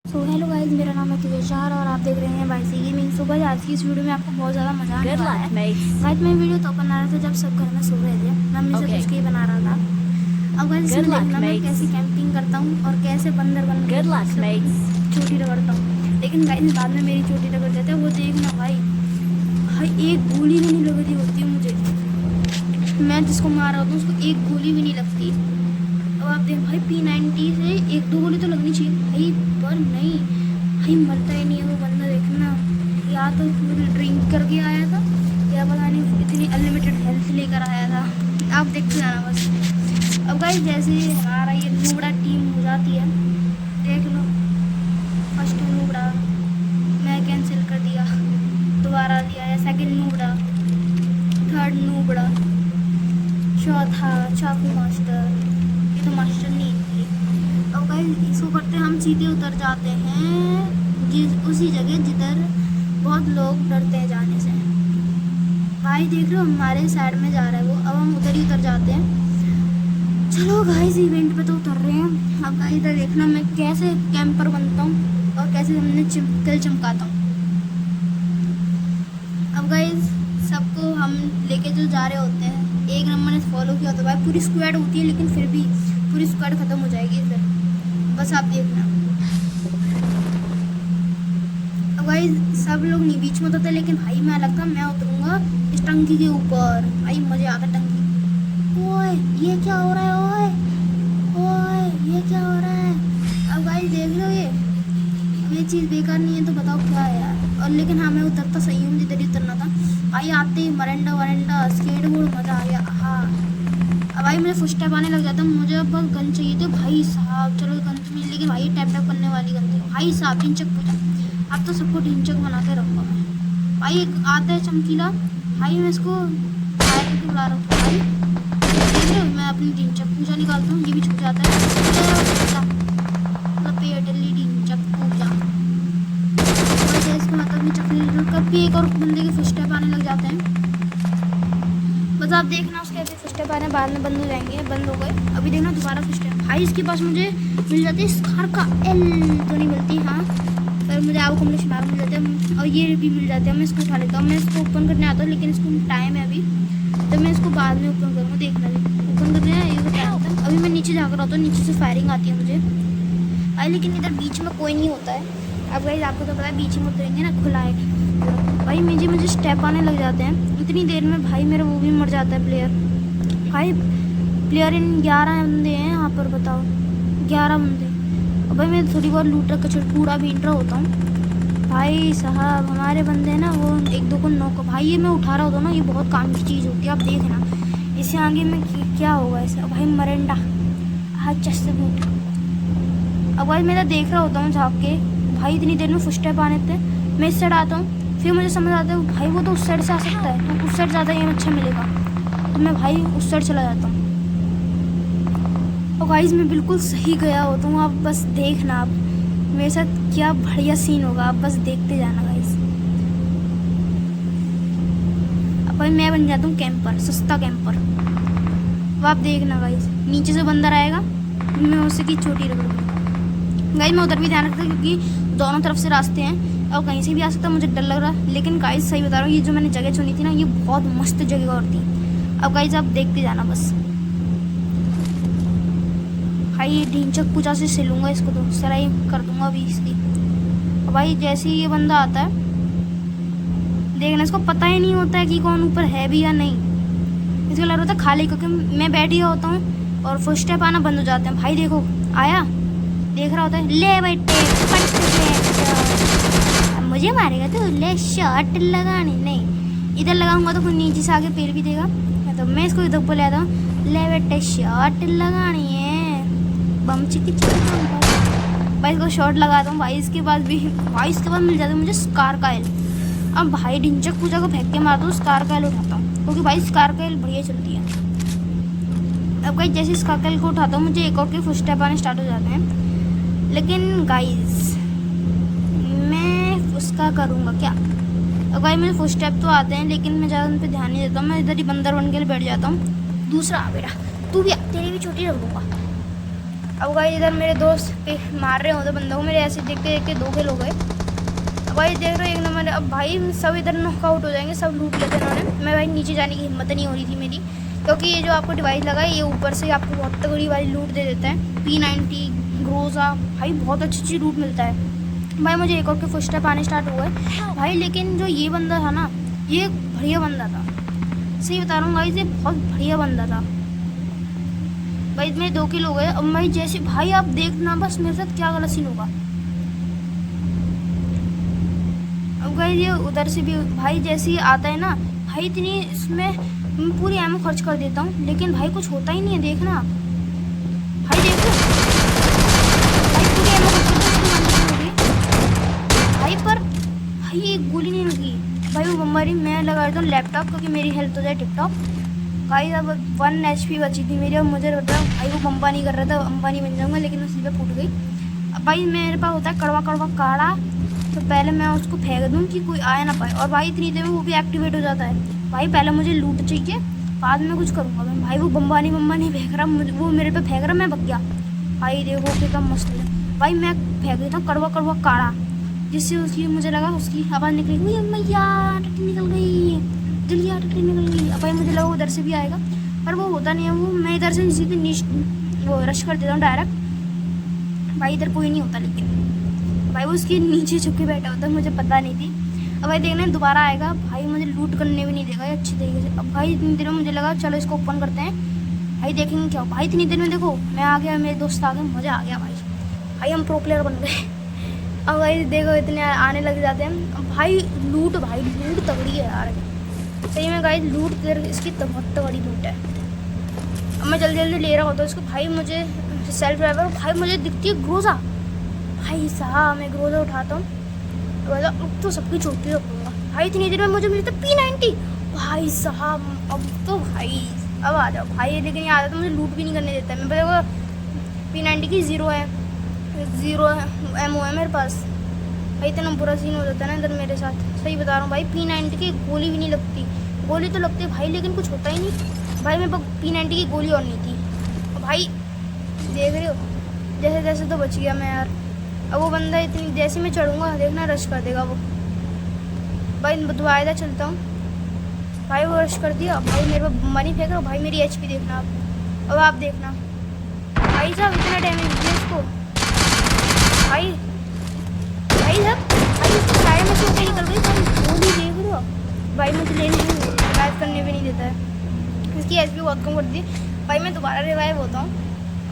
So hello guys, मेरा नाम है तुषार और आप देख रहे हैं वाईसी गेमिंग। सुबह आज की इस वीडियो में आपको बहुत ज़्यादा मजा आने वाला है। गाइस मैं वीडियो तो बना रहा था जब सब घर में सो रहे थे, मम्मी से पूछ के ही बना रहा था। अब गाइस इसमें देखना मैं कैसे कैंपिंग करता हूँ और कैसे बंदर बन चोटी रगड़ता हूँ। लेकिन गाइस बाद में मेरी चोटी रगड़ जाता है, वो देखना भाई। भाई एक गोली भी नहीं लग रही होती है मुझे, मैं जिसको मार रहा हूँ उसको एक गोली भी नहीं लगती। अब आप देख भाई P90 से एक दो गोली तो लगनी चाहिए भाई, पर नहीं भाई, मरता ही नहीं है वो बंदा। देखना, या तो ड्रिंक करके आया था या पता नहीं इतनी अनलिमिटेड हेल्थ लेकर आया था। आप देखते जाना बस। अब गाइस जैसे हमारा ये नूबड़ा टीम हो जाती है, देख लो। फर्स्ट नूबड़ा मैं कैंसिल कर दिया, दोबारा दिया है। सेकंड नूबड़ा, थर्ड नूबड़ा, चौथा चाकू मास्टर। तो मास्टर नहीं थी। अब गाइस इसको करते हम सीधे उतर जाते हैं उसी जगह जिधर बहुत लोग डरते हैं जाने से। भाई देख रहे हो हमारे साइड में जा रहा है वो, अब हम उधर ही उतर जाते हैं। चलो गाइस इवेंट पे तो उतर रहे हैं। अब गाइस इधर देखना मैं कैसे कैंपर बनता हूँ और कैसे हमने किल चमकाता हूँ। अब गाइस सबको हम लेके जो जा रहे होते हैं, एक नंबर ने फॉलो किया तो भाई पूरी स्क्वाड होती है, लेकिन फिर भी पूरी स्क्वाड खत्म हो जाएगी फिर, बस आप देखना। अब भाई सब लोग नहीं बीच में उतरते, लेकिन भाई मैं लगता मैं उतरूंगा इस टंकी के ऊपर। भाई मजे आता टंकी। ओए ये क्या हो रहा है, ओए ओए ये क्या हो रहा है। अब भाई देख लो ये चीज़ बेकार नहीं है तो बताओ क्या है यार। और लेकिन हाँ मैं उतरता सही हूँ, जिधर ही उतरना था। भाई आते ही मरंडा वरंडा स्केटबोर्ड मज़ा आ गया। हाँ अब भाई मुझे फुस्ट टैप आने लग जाता, मुझे अब बस गन चाहिए थी भाई साहब। चलो गन तो मिली, लेकिन भाई टैप टैप करने वाली गन थी भाई साहब। ढिंचक पूछा, अब तो सबको ढिंचक बनाते रहूँगा मैं। भाई एक आता है चमकीला, भाई मैं इसको फायर करके बुला रहा हूँ। भाई देख रहे हो मैं अपनी ढिंचक पूजा निकालता हूँ, ये भी छुप जाता है। पेटली ढिंचक पूजा, इसका मतलब चकली कभी एक और बंदे के फुस्ट टैप आने लग जाते हैं। बस आप देखना उसके अभी फुस्ट टैप आने बाद में बंद हो जाएंगे, बंद हो गए। अभी देखना दोबारा फुस्ट टैप। भाई इसके पास मुझे मिल जाती है स्कार का एल तो नहीं मिलती, हाँ पर मुझे आपको कम्प्लीशन आर मिल जाते हैं और ये भी मिल जाते हैं। मैं इसको उठा लेता हूँ, मैं इसको ओपन करने आता हूँ, लेकिन इसको टाइम है अभी, तो मैं इसको बाद में ओपन करूँगा। देखना भी ओपन करने ये टाइम होता है। अभी मैं नीचे जाकर आता हूँ, नीचे से फायरिंग आती है मुझे भाई, लेकिन इधर बीच में कोई नहीं होता है। अब गाइस आपको तो पता है बीच में उतरेंगे ना खुला है भाई, मुझे स्टेप आने लग जाते हैं इतनी देर में। भाई मेरा वो भी मर जाता है प्लेयर। भाई प्लेयर इन 11 बंदे हैं यहाँ पर, बताओ 11 बंदे। और भाई मैं थोड़ी बहुत लूटर कचड़ कूड़ा भी इंटर होता हूँ भाई साहब। हमारे बंदे हैं ना वो एक दो को नॉक। भाई ये मैं उठा रहा होता हूँ ना, ये बहुत काम की चीज़ होती है। आप देखना इससे आगे में क्या होगा ऐसे। भाई मरंडा हाँ चस्ट बूट। अब भाई मैं देख रहा होता हूँ झाँक के, भाई इतनी देर में फुस्ट टैप आने थे। मैं इस साइड आता हूँ, फिर मुझे समझ आता है भाई वो तो उस साइड से आ सकता है, तो उस साइड ज़्यादा एम अच्छा मिलेगा, तो मैं भाई उस साइड चला जाता हूँ। और गाइस मैं बिल्कुल सही गया होता हूँ। आप बस देखना, आप मेरे साथ क्या बढ़िया सीन होगा, आप बस देखते जाना गाइस। अब भाई मैं बन जाता हूँ कैंपर, सस्ता कैंपर। अब आप देखना गाइस, नीचे से बंदर आएगा, मैं उसे की छोटी रखूँगा गाइस। मैं उधर भी ध्यान रखता हूँ क्योंकि दोनों तरफ से रास्ते हैं और कहीं से भी आ सकता है, मुझे डर लग रहा है। लेकिन गाइस सही बता रहा हूँ, ये जो मैंने जगह चुनी थी ना, ये बहुत मस्त जगह और थी। अब गाइस आप देखते जाना बस। भाई ये ढींचक पूजा से सिलूंगा इसको, तो सराई कर दूंगा अभी इसकी। अब भाई जैसे ही ये बंदा आता है देखना, इसको पता ही नहीं होता है कि कौन ऊपर है भी या नहीं। इसको लग रहा था खाली, क्योंकि मैं बैठी होता हूँ और फर्स्ट स्टेप आना बंद हो जाते हैं। भाई देखो आया, देख रहा होता है, ले बेटे मुझे मारेगा तो ले शॉट लगाने नहीं, इधर लगाऊंगा तो कोई नीचे से आगे पेड़ भी देगा। तो मैं इसको इधर बोले आता हूँ, ले बेटे शॉट लगानी है, बम चिकी भाई इसको शॉट लगाता हूँ। भाई इसके बाद भी भाई इसके बाद मिल जाता है मुझे स्कार का एल। अब भाई ढिंचक पूजा को फेंक के मारता हूँ, स्कार का एल उठाता हूँ, क्योंकि भाई स्कार का एल बढ़िया चलती है। अब गाइस जैसे स्कार का एल को उठाता हूँ, मुझे एक और के फुट स्टेप आने स्टार्ट हो जाते हैं। लेकिन गाइस मैं उसका करूँगा क्या। अब भाई मुझे फुट स्टेप तो आते हैं, लेकिन मैं ज़्यादा उन पर ध्यान नहीं देता हूँ। मैं इधर ही बंदर बन के बैठ जाता हूँ। दूसरा बेटा तू भी, तेरी भी छोटी रख दूँगा। अब गाइस इधर मेरे दोस्त पे मार रहे होते बंदों को, मेरे ऐसे देखते देखते 2 किल हो गए। अब भाई देख रहे हो 1 नंबर। अब भाई सब इधर नॉकआउट हो जाएंगे, सब लूट लेते इन्होंने। मैं भाई नीचे जाने की हिम्मत नहीं हो रही थी मेरी, क्योंकि ये जो आपको डिवाइस लगा है ये ऊपर से आपको बहुत तगड़ी वाली लूट दे देता है। P90 ग्रोजा भाई बहुत अच्छी लूट मिलता है भाई। मुझे एक और के फुट स्टेप आने स्टार्ट हो गए भाई, लेकिन जो ये बंदा था ना ये बढ़िया बंदा था, सही बता रहा हूँ भाई, ये बहुत बढ़िया बंदा था भाई। मेरे 2 किल हो गए। अब भाई जैसे भाई आप देखना बस मेरे साथ क्या गलत सीन होगा। अब भाई ये उधर से भी भाई जैसे ही आता है ना भाई, इतनी इसमें मैं पूरी एमओ खर्च कर देता हूँ, लेकिन भाई कुछ होता ही नहीं है। देखना भाई, देखो भाई पूरी एमओ खर्च कर दी भाई, पर भाई एक गोली नहीं लगी भाई। वो बम्बारी मैं लगा देता हूँ लैपटॉप, क्योंकि मेरी हेल्थ हो जाए टिप टॉप। भाई अब 1 HP बची थी मेरी। अब मुझे लगता है भाई वो बम्बा नहीं कर रहा था, अंबानी बन जाऊँगा, लेकिन उसी पे फूट गई। अब भाई मेरे पास होता है कड़वा कड़वा काढ़ा, तो पहले मैं उसको फेंक दूँ कि कोई आया ना पाए, और भाई इतनी देर में वो भी एक्टिवेट हो जाता है। भाई पहले मुझे लूट चाहिए, बाद में कुछ करूँगा मैं। भाई वो बम्बा नहीं फेंक रहा, वो मेरे पे फेंक रहा, मैं भग गया। भाई देखो कितना मस्त है भाई। मैं फेंक देता हूँ कड़वा कड़वा काढ़ा, जिससे उसकी मुझे लगा उसकी आवाज़ निकली हुई, मैया टट्टी निकल गई, जल्दी टट्टी निकल गई। अब भाई मुझे लगा उधर से भी आएगा, पर वो होता नहीं है। वो मैं इधर से सीधे वो रश कर देता हूँ डायरेक्ट। भाई इधर कोई नहीं होता, लेकिन भाई वो उसके नीचे छुप के बैठा होता है, मुझे पता नहीं थी। अब भाई देखना दोबारा आएगा भाई, मुझे लूट करने भी नहीं देगा अच्छी तरीके से। अब भाई इतनी देर में मुझे लगा चलो इसको ओपन करते हैं भाई, देखेंगे क्या। भाई इतनी देर में देखो मैं आ गया, मेरे दोस्त आ गए, मज़ा आ गया भाई। भाई हम प्रो प्लेयर बन गए। अब भाई देखो इतने आने लग जाते हैं भाई। लूट तगड़ी है यार, सही में गाइस लूट इसकी बहुत तगड़ी लूट है। अब मैं जल्दी जल्दी ले रहा होता इसको भाई। मुझे सेल्फ ड्राइवर भाई मुझे दिखती है ग्रोजा। भाई साहब मैं ग्रोजा उठाता हूँ तो सबकी चोटी रखूँगा भाई। इतनी देर में मुझे मिलता P90 भाई साहब। अब तो भाई अब आ जाओ भाई, लेकिन ये आता तो मुझे लूट भी नहीं करने देता है। मैं देखो P90 की 0 एमओ है मेरे पास भाई। इतना बुरा सीन हो जाता है ना इधर मेरे साथ, सही बता रहा हूँ भाई। P90 की गोली भी नहीं लगती, गोली तो लगती भाई, लेकिन कुछ होता ही नहीं भाई। मेरे पास P90 की गोली और नहीं थी भाई। देख रहे हो जैसे जैसे तो बच गया मैं यार। अब वो बंदा इतनी जैसे मैं चढ़ूँगा देखना रश कर देगा वो भाई। दुआदा चलता हूँ भाई, वो रश कर दिया भाई। मेरे पास मनी फेंक रहा भाई। मेरी HP देखना आप। अब आप देखना भाई साहब इतना डैमेज दिया इसको भाई। भाई साहब भाई इसको साइड में से ऊपर निकल गई भाई। वो भी देख रहे हो भाई, मुझे लेने रिवाइव करने भी नहीं देता है। इसकी HP बहुत कम कर दी भाई। मैं दोबारा रिवाइव होता हूँ,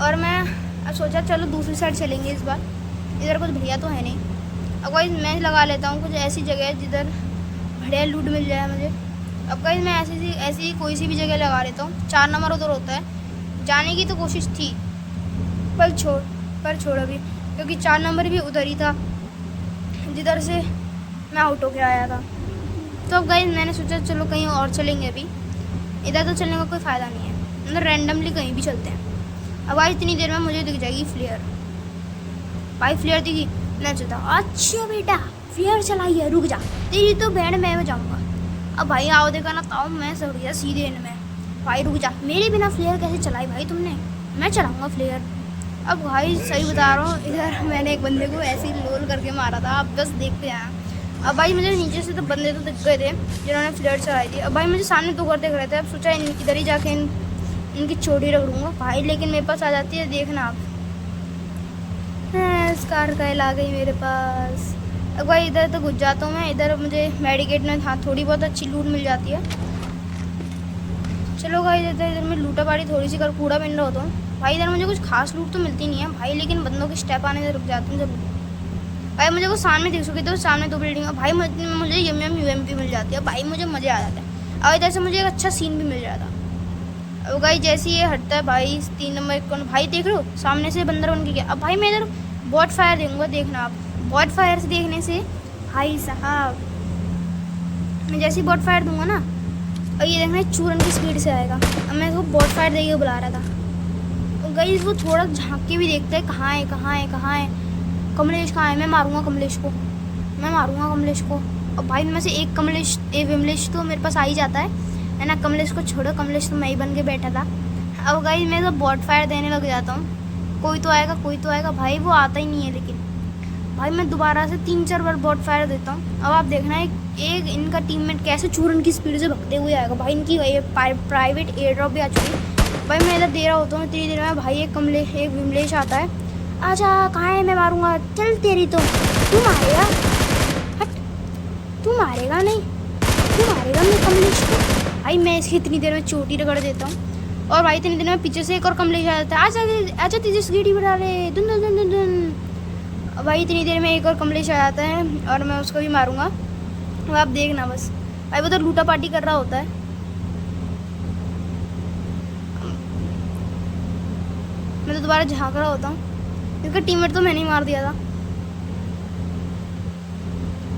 और मैं अब सोचा चलो दूसरी साइड चलेंगे इस बार। इधर कुछ बढ़िया तो है नहीं। अब गाइस मैं लगा लेता हूँ कुछ ऐसी जगह जिधर बढ़िया लूट मिल जाए मुझे। अब गाइस मैं ऐसी कोई सी भी जगह लगा लेता हूँ। 4 नंबर उधर होता है, जाने की तो कोशिश थी पर छोड़ अभी, क्योंकि 4 नंबर भी उधर ही था जिधर से मैं आउट होके आया था। तो अब गाइस मैंने सोचा चलो कहीं और चलेंगे। अभी इधर तो चलने का कोई फ़ायदा नहीं है, मतलब रैंडमली कहीं भी चलते हैं। अब भाई इतनी देर में मुझे दिख जाएगी फ्लेयर भाई। फ्लेयर दिखी मैं चलता। अच्छा बेटा फ्लेयर चलाई है, रुक जा, तेरी तो बैंड मैं बजाऊँगा। अब भाई आओ देखा ना, ताऊ मैं सड़ गया सीधे इनमें भाई। रुक जा, मेरे बिना फ्लेयर कैसे चलाई भाई तुमने, मैं चलाऊँगा फ्लेयर। अब भाई सही बता रहा हूँ, इधर मैंने एक बंदे को ऐसे ही लोल करके मारा था, अब बस देखते हैं। अब भाई मुझे नीचे से तो बंदे तो दिख गए थे जिन्होंने फ्लेयर चलाई थी। अब भाई मुझे सामने 2 घर दिख रहे थे। अब सोचा इधर ही जाके इनकी चोटी रगड़ूंगा भाई, लेकिन मेरे पास आ जाती है देखना आप। स्कार का ला गई मेरे पास। अब भाई इधर तो घुस जाता हूँ मैं। इधर मुझे मेडिकेट में हाँ थोड़ी बहुत अच्छी लूट मिल जाती है। चलो भाई इधर मैं लूटा पाड़ी थोड़ी सी कर कूड़ा बिन रहा होता हूँ भाई। इधर मुझे कुछ खास लूट तो मिलती नहीं है भाई, लेकिन बंदों के स्टेप आने से रुक जाती हूँ जरूर भाई। मुझे वो सामने देख सके तो सामने 2 बिल्डिंग है भाई, मुझे यम UMP मिल जाती है भाई, मुझे मज़ा आ जाता है। और इधर से मुझे एक अच्छा सीन भी मिल जाता। अब भाई जैसे ये हटता है भाई 3 नंबर कौन भाई देख लो सामने से बंदर बन के गया। अब भाई मैं इधर बॉट फायर दूँगा, देखना आप। बॉट फायर से देखने से भाई साहब मैं जैसे ही बॉट फायर दूंगा ना, और ये देखना चूरन की स्पीड से आएगा। अब मैं इसको बॉट फायर देके बुला रहा था, तो गाइस वो थोड़ा झांक के भी देखता है कहाँ है कमलेश कहाँ है। मैं मारूंगा कमलेश को। और भाई में से एक विमलेश तो मेरे पास आ ही जाता है ना। कमलेश को छोड़ो, कमलेश तो मैं ही बन के बैठा था। अब गाइस मैं तो बॉट फायर देने लग जाता हूँ कोई तो आएगा, कोई तो आएगा। भाई वो आता ही नहीं है। लेकिन भाई मैं दोबारा से 3-4 बार बॉट फायर देता हूँ। अब आप देखना एक इनका टीममेट कैसे चूरन की स्पीड से भगते हुए आएगा। भाई इनकी प्राइवेट एयर ड्रॉप भी आ चुकी है। भाई मैं इधर दे रहा होता हूँ, इतनी देर में भाई एक विमलेश आता है। आजा, कहाँ है, मैं मारूंगा, चल तेरी तो तू मारेगा, हट तू मारेगा नहीं, तू मारेगा मैं कमलेश को। भाई मैं इसकी इतनी देर में चोटी रगड़ देता हूँ। और भाई इतनी देर में पीछे से एक और कमलेश आ जाता है। आजा आजा तेजस गेड़ी बढ़ा ले, दुन दुन दुन दुन। भाई इतनी देर में एक और कमलेश आ जाता है और मैं उसको भी मारूंगा। अब आप देखना बस। भाई वो तो लूटा पार्टी कर रहा होता है। मैं तो दोबारा झाँक रहा होता हूँ। इसका टीममेट तो मैंने ही मार दिया था।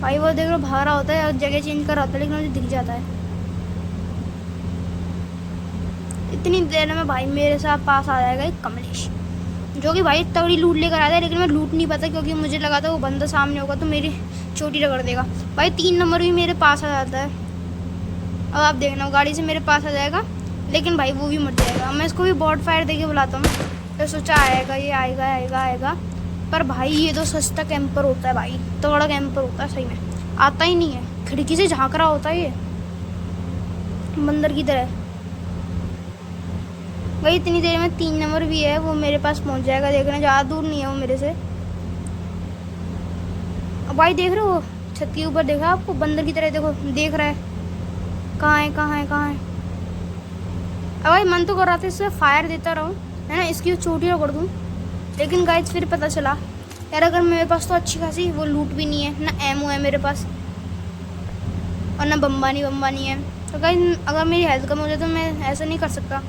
भाई वो देख लो भाग रहा होता है और जगह चेंज कर रहा होता है, लेकिन मुझे दिख जाता है। इतनी देर में भाई मेरे साथ पास आ जाएगा एक कमलेश, जो कि भाई तगड़ी लूट लेकर आता है। लेकिन मैं लूट नहीं पाता क्योंकि मुझे लगा था वो बंदा सामने होगा तो मेरी चोटी रगड़ देगा। भाई 3 नंबर भी मेरे पास आ जाता है। अब आप देखना, गाड़ी से मेरे पास आ जाएगा, लेकिन भाई वो भी मर जाएगा। मैं इसको भी बॉट फायर देके बुलाता हूँ। तो सोचा आएगा, ये आएगा आएगा आएगा, पर भाई ये तो सस्ता कैंपर होता है। भाई तगड़ा कैंपर होता है, सही में आता ही नहीं है। खिड़की से झाँक रहा होता है ये बंदर की तरह। भाई इतनी देर में 3 नंबर भी है, वो मेरे पास पहुंच जाएगा। देखना ज़्यादा दूर नहीं है वो मेरे से। अब भाई देख रहे हो छत के ऊपर, देखा आपको बंदर की तरह, देखो देख रहा है कहाँ है कहाँ है कहाँ है। अब भाई मन तो कर रहा था इससे फायर देता रहूँ, है ना, इसकी चोटी रगड़ दूँ। लेकिन गाइस फिर पता चला यार अगर मेरे पास तो अच्छी खासी वो लूट भी नहीं है ना, एमओ है मेरे पास, और ना बम्बानी है। तो गाइस अगर मेरी हेल्थ कम हो जाए तो मैं ऐसा नहीं कर सकता,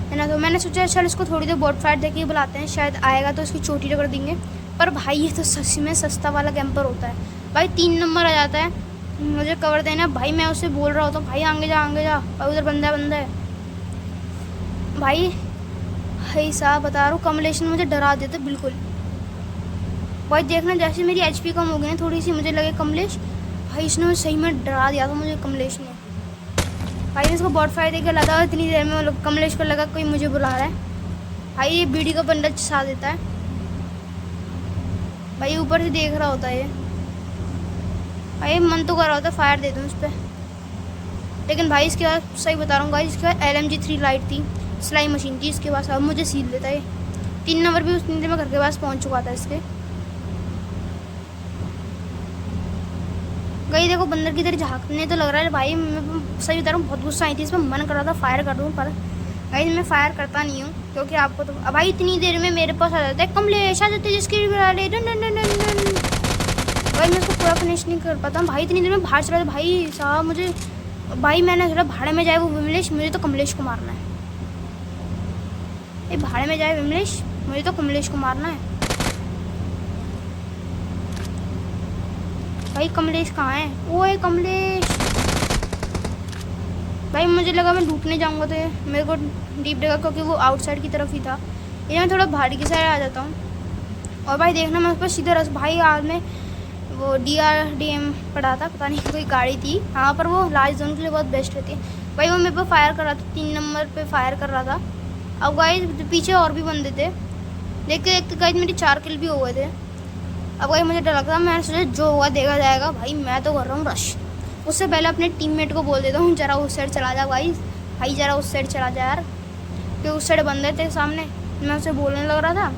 है ना। तो मैंने सोचा चल इसको थोड़ी देर बॉट फायर देके बुलाते हैं, शायद आएगा तो इसकी चोटी रगड़ देंगे। पर भाई ये तो सच में सस्ता वाला कैंपर होता है। भाई 3 नंबर आ जाता है, मुझे कवर देना। भाई मैं उससे बोल रहा होता हूँ भाई आगे जा भाई उधर बंदा है। भाई साहब बता रहा हूँ, कमलेश ने मुझे डरा देते बिल्कुल। भाई देखना जैसे मेरी एचपी कम हो गई है थोड़ी सी, मुझे लगे कमलेश, भाई इसने सही में डरा दिया था मुझे कमलेश ने। भाई इसको बॉट फायर देकर लगा, इतनी देर में कमलेश को लगा कोई मुझे बुला रहा है। भाई ये बीड़ी का बंडल चसा देता है। भाई ऊपर से देख रहा होता है ये। भाई मन तो कर रहा होता फायर दे दूँ उस पर, लेकिन भाई इसके बाद सही बता रहा हूँ भाई, इसके बाद LMG3 लाइट थी, सिलाई मशीन थी इसके पास। अब मुझे सील देता है। 3 नंबर भी उस दिन में घर के पास पहुँच चुका था इसके। गई देखो बंदर की तरह झाँकने तो लग रहा है। भाई मैं सही बता रहा हूँ, बहुत गुस्सा आई थी इसमें, मन कर रहा था फायर कर दूँ, पर भाई मैं फायर करता नहीं हूँ क्योंकि आपको तो भाई इतनी देर में मेरे पास आ जाता है कमलेश, आ जाते जिसकी भाई मैं उसको पूरा फिनिश नहीं कर पाता। भाई इतनी देर में बाहर चला था। भाई साहब मुझे, भाई मैंने सोचा भाड़े में जाए वो विमलेश, मुझे तो कमलेश को मारना है। भाड़े में जाए विमलेश, मुझे तो कमलेश को मारना है। भाई कमलेश कहाँ है? ओए कमलेश। भाई मुझे लगा मैं लूटने जाऊंगा तो मेरे को डीप देगा क्योंकि वो आउटसाइड की तरफ ही था। ये मैं थोड़ा भारी की साइड आ जाता हूँ। और भाई देखना मैं उस पर सीधा भाई आज में वो DRDM पड़ा था, पता नहीं कोई गाड़ी थी हाँ, पर वो लार्ज जोन के लिए बहुत बेस्ट रहती है। भाई वो मेरे पर फायर कर रहा था, 3 नंबर पे फायर कर रहा था। अब गाइस पीछे और भी बंदे थे, देखते देखते गाइस मेरी 4 किल भी हो गए थे। अब भाई मुझे डर लगता, मैंने सोचा जो हुआ देखा जाएगा। भाई मैं तो कर रहा हूँ रश। उससे पहले अपने टीममेट को बोल देता हूँ जरा उस साइड चला जा भाई जरा उस साइड चला जा यार, कि उस साइड बंदे थे सामने। मैं उसे बोलने लग रहा था,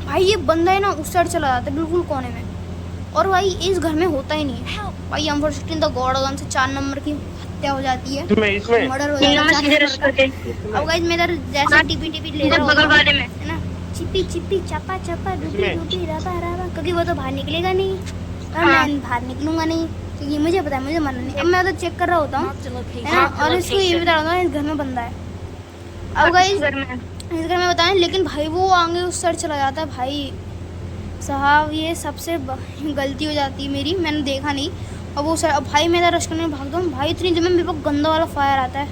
भाई ये बंदा है ना उस साइड चला जाता है बिल्कुल कोने में, और भाई इस घर में होता ही नहीं है। भाई अनफॉर्चुनेटली द गॉड गन से 4 नंबर की हत्या हो जाती है, मर्डर हो जाता है। अब गाइस मैं इधर जैसे टीपी ले रहा हूँ है ना, चिप्पी चपा डूबी रहा, क्योंकि वो तो बाहर निकलेगा नहीं और मैं बाहर निकलूंगा नहीं क्योंकि मुझे पता है मुझे मरना नहीं। अब मैं तो चेक कर रहा होता हूँ है ना, और इसको ये बता रहा हूँ इस घर में बंदा है। अब गाइस इस घर में बताएं, लेकिन भाई वो आगे उस साइड चला जाता है। भाई साहब ये सबसे गलती हो जाती है मेरी, मैंने देखा नहीं। और वो सर, अब भाई मेरा रश करने में भाग दूँ। भाई इतनी देर में मेरे पास गंदा वाला फायर आता है,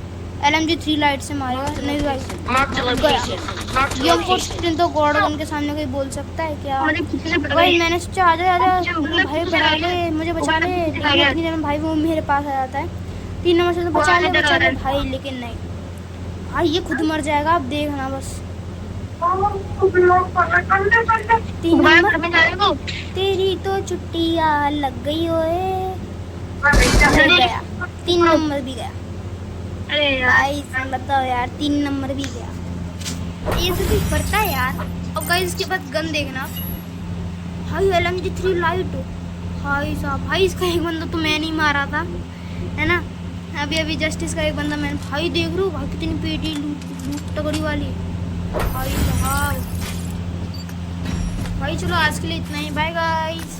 LMG3 लाइट से मारेगा नहीं भाई। ये तो गॉड गन के सामने कोई बोल सकता है क्या? भाई मैंने सोचा आजा भाई बचा ले, मुझे बचा ले। इतनी देर में भाई वो मेरे पास आ जाता है, 3 नंबर से तो बचा ले भाई, लेकिन नहीं भाई ये खुद मर जाएगा। आप देखना बस, तीन तुम्हारे नंबर घर में जाने को। तेरी तो छुट्टियां लग गई ओए। नहीं गया, 3 नंबर भी गया। अरे यार भाई बताओ यार, 3 नंबर भी गया। ये सब भी पड़ता है यार। और गाइस इसके बाद गन देखना भाई, LMG3 लाइट। भाई साहब, भाई इसका एक बंदा तो मैं नहीं मारा था, है ना। अभी अभी जस्टिस का एक बंदा मैंने, भाई देख रहे हो भाई कितनी पेटी लूट तगड़ी वाली। भाई साहब, भाई चलो आज के लिए इतना ही, बाय गाइस।